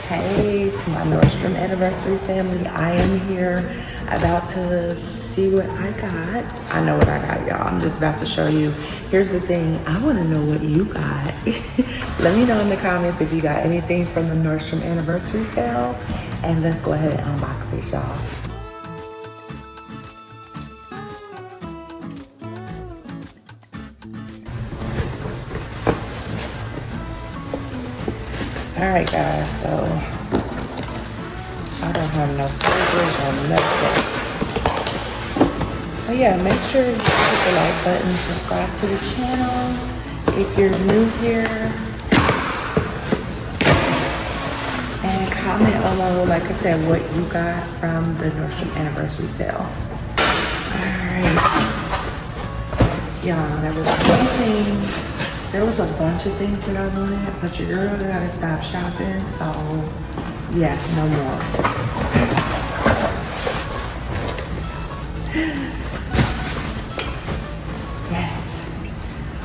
Hey to my Nordstrom Anniversary family. I am here about to see what I got. I know what I got, y'all. I'm just about to show you. Here's the thing. I want to know what you got. Let me know in the comments if you got anything from the Nordstrom Anniversary Sale. And let's go ahead and unbox this, y'all. Alright guys, so I don't have no scissors or nothing. But yeah, make sure you hit the like button, subscribe to the channel if you're new here, and comment below, like I said, what you got from the Nordstrom Anniversary Sale. Alright. Y'all, there was a bunch of things that I wanted, but your girl gotta stop shopping, so yeah, no more. Yes,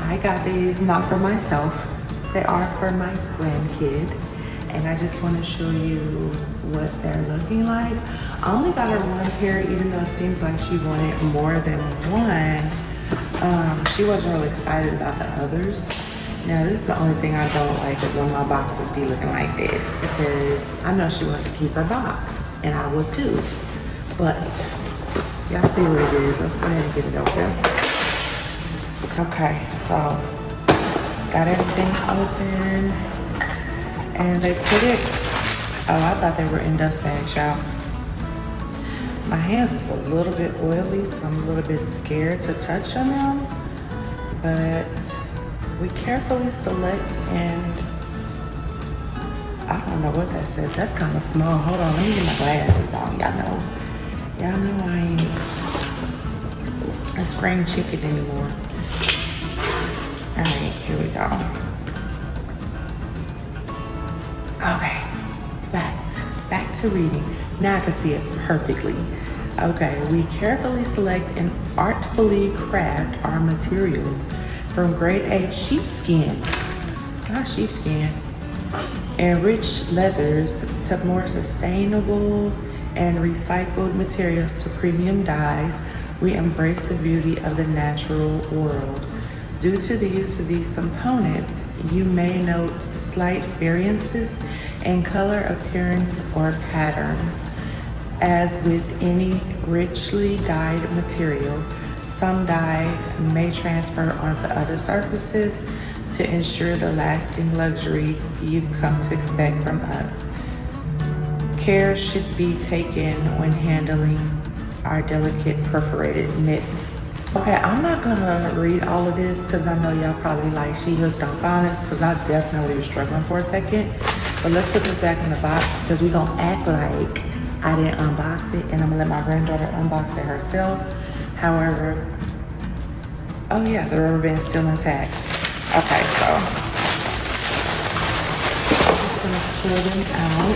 I got these not for myself. They are for my grandkid, and I just want to show you what they're looking like. I only got her one pair, even though it seems like she wanted more than one. She wasn't real excited about the others. Now, this is the only thing I don't like is when my boxes be looking like this, because I know she wants to keep her box, and I would too. But y'all see what it is. Let's go ahead and get it open. Okay, so got everything open, and they put it. Oh, I thought they were in dust bags, y'all. My hands is a little bit oily, so I'm a little bit scared to touch on them. But we carefully select, and I don't know what that says. That's kind of small. Hold on, let me get my glasses on. Y'all know I ain't a spring chicken anymore. All right, here we go. Okay, back to reading. Now I can see it perfectly. Okay, we carefully select and artfully craft our materials from grade A sheepskin, not sheepskin, and rich leathers to more sustainable and recycled materials to premium dyes. We embrace the beauty of the natural world. Due to the use of these components, you may note slight variances in color, appearance, or pattern. As with any richly dyed material, some dye may transfer onto other surfaces to ensure the lasting luxury you've come to expect from us. Care should be taken when handling our delicate perforated knits. Okay, I'm not gonna read all of this because I know y'all probably like, she hooked on phonics, because I definitely was struggling for a second. But let's put this back in the box because we're gonna act like I didn't unbox it, and I'm gonna let my granddaughter unbox it herself. However, oh yeah, the rubber band's still intact. Okay, so I'm just gonna pull them out.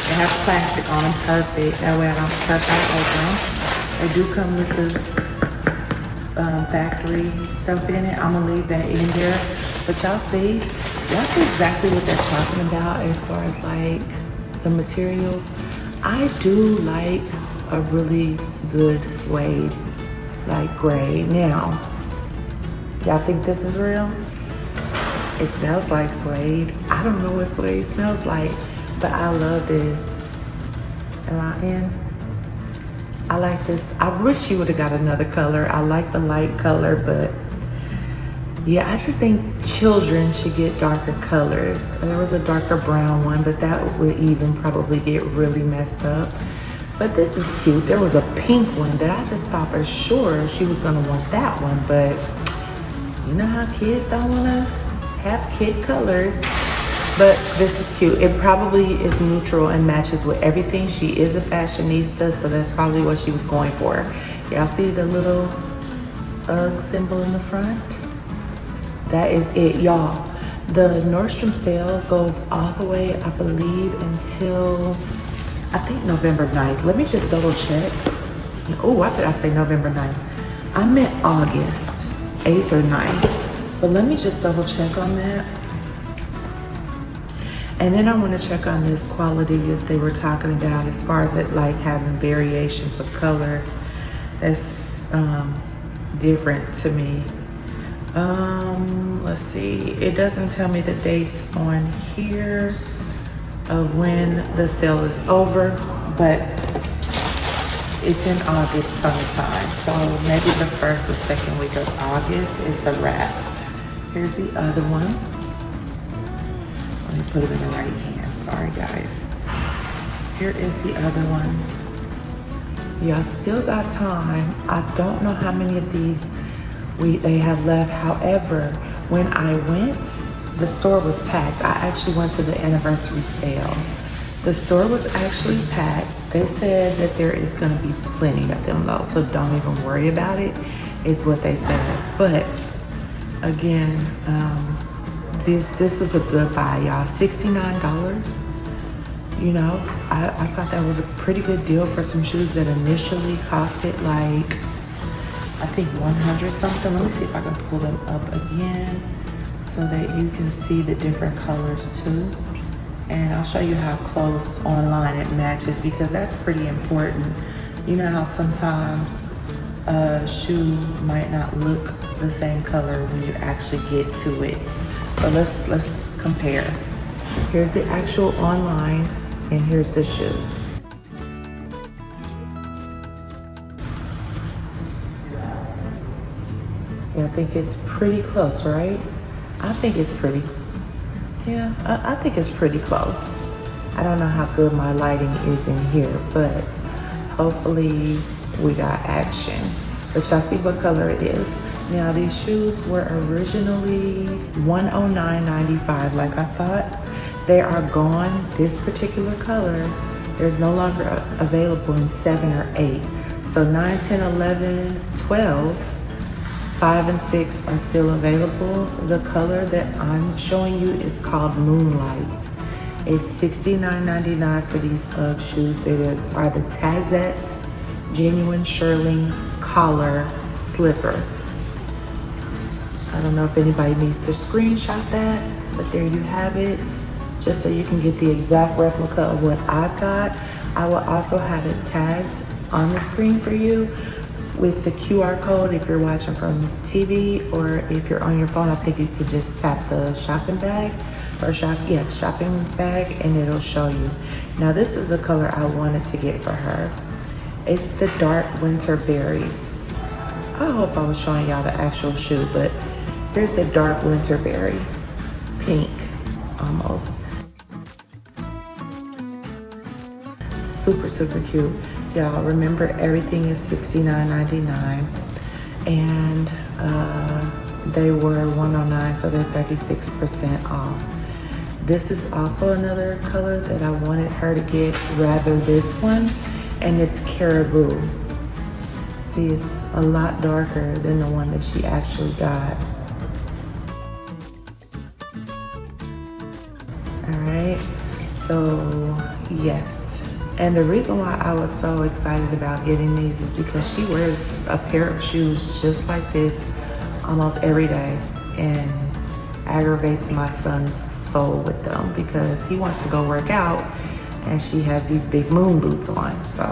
They have plastic on them, perfect. That way I don't cut that open. They do come with the factory stuff in it. I'm gonna leave that in there. But y'all see exactly what they're talking about as far as like the materials. I do like a really good suede, like gray. Now, y'all think this is real? It smells like suede. I don't know what suede smells like, but I love this. Am I in? I like this. I wish you would have got another color. I like the light color, but yeah, I just think children should get darker colors. There was a darker brown one, but that would even probably get really messed up. But this is cute. There was a pink one that I just thought for sure she was gonna want that one, but you know how kids don't wanna have kid colors. But this is cute. It probably is neutral and matches with everything. She is a fashionista, so that's probably what she was going for. Y'all see the little UGG symbol in the front? That is it, y'all. The Nordstrom sale goes all the way, I believe, until I think November 9th. Let me just double check. Oh, why did I say November 9th? I meant August 8th or 9th. But let me just double check on that. And then I want to check on this quality that they were talking about as far as it like having variations of colors. That's different to me. Let's see. It doesn't tell me the dates on here of when the sale is over, but it's in August sometime. So maybe the first or second week of August is a wrap. Here's the other one. Let me put it in the right hand. Sorry, guys. Here is the other one. Y'all still got time. I don't know how many of these they have left. However, when I went, the store was packed. I actually went to the anniversary sale. The store was actually packed. They said that there is going to be plenty of them though, so don't even worry about it, is what they said. But again, this was a good buy, y'all. $69. You know, I thought that was a pretty good deal for some shoes that initially costed like, I think 100 something. Let me see if I can pull them up again so that you can see the different colors too. And I'll show you how close online it matches, because that's pretty important. You know how sometimes a shoe might not look the same color when you actually get to it. So let's compare. Here's the actual online and here's the shoe. Yeah, I think it's pretty close, right? I think it's pretty, yeah, I think it's pretty close. I don't know how good my lighting is in here, but hopefully we got action. But y'all see what color it is. Now these shoes were originally $109.95 like I thought. They are gone. This particular color, there's no longer available in 7 or 8. So 9, 10, 11, 12, 5 and 6 are still available. The color that I'm showing you is called Moonlight. It's $69.99 for these UGG shoes. They are the Tazette Genuine Shearling Collar Slipper. I don't know if anybody needs to screenshot that, but there you have it. Just so you can get the exact replica of what I've got. I will also have it tagged on the screen for you with the QR code if you're watching from TV, or if you're on your phone, I think you could just tap the shopping bag or shopping bag and it'll show you. Now this is the color I wanted to get for her. It's the dark winter berry. I hope I was showing y'all the actual shoe, but here's the dark winter berry, pink almost. Super, super cute. Y'all remember everything is $69.99 and they were $109, so they're 36% off. This is also another color that I wanted her to get, rather this one, and it's Caribou. See, it's a lot darker than the one that she actually got. All right, so yes. And the reason why I was so excited about getting these is because she wears a pair of shoes just like this almost every day and aggravates my son's soul with them because he wants to go work out and she has these big moon boots on. So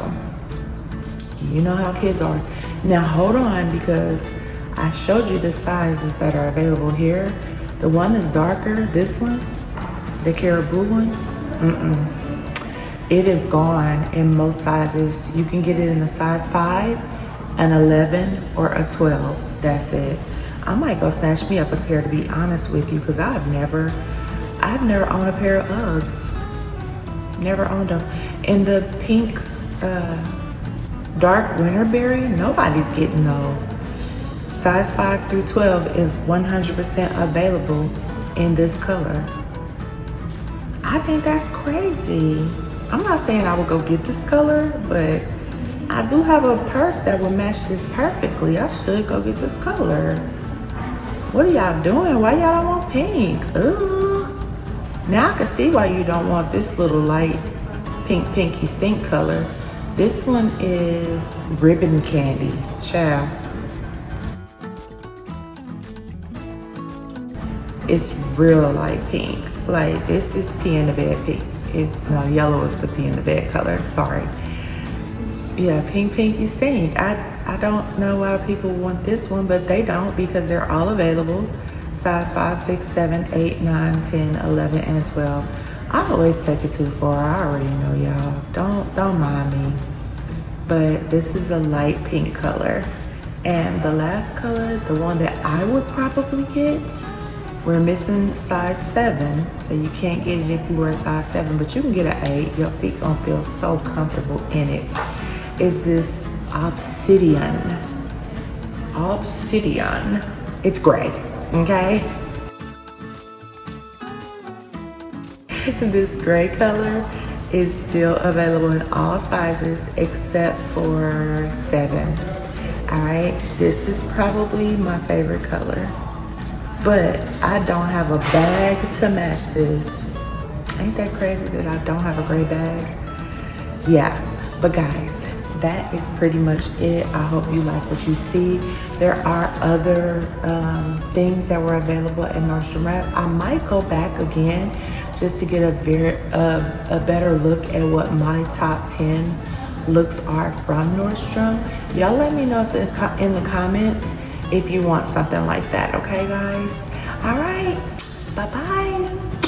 you know how kids are. Now hold on, because I showed you the sizes that are available here. The one that's darker, this one, the Caribou one, it is gone in most sizes. You can get it in a size 5, an 11, or a 12. That's it. I might go snatch me up a pair, to be honest with you, because I've never owned a pair of Uggs. Never owned them. In the pink dark winter berry, nobody's getting those. Size 5 through 12 is 100% available in this color. I think that's crazy. I'm not saying I would go get this color, but I do have a purse that would match this perfectly. I should go get this color. What are y'all doing? Why y'all don't want pink? Ugh. Now I can see why you don't want this little light pink pinky stink color. This one is ribbon candy, child. It's real light pink. Like, this is pee in the bed pink. No, yellow is the pee in the bed color, sorry. Yeah, pink pinky stink. I don't know why people want this one, but they don't, because they're all available. Size 5, 6, 7, 8, 9, 10, 11, and 12. I always take it too far. I already know, y'all. Don't mind me. But this is a light pink color. And the last color, the one that I would probably get, we're missing size 7, so you can't get it if you wear a size 7, but you can get an 8. Your feet gonna feel so comfortable in it. Is this obsidian. Obsidian. It's gray, okay? This gray color is still available in all sizes except for 7. All right, this is probably my favorite color, but I don't have a bag to match this. Ain't that crazy that I don't have a gray bag? Yeah, but guys, that is pretty much it. I hope you like what you see. There are other things that were available at Nordstrom Rack. I might go back again just to get a better look at what my top 10 looks are from Nordstrom. Y'all let me know in the comments if you want something like that, okay guys? All right, bye-bye.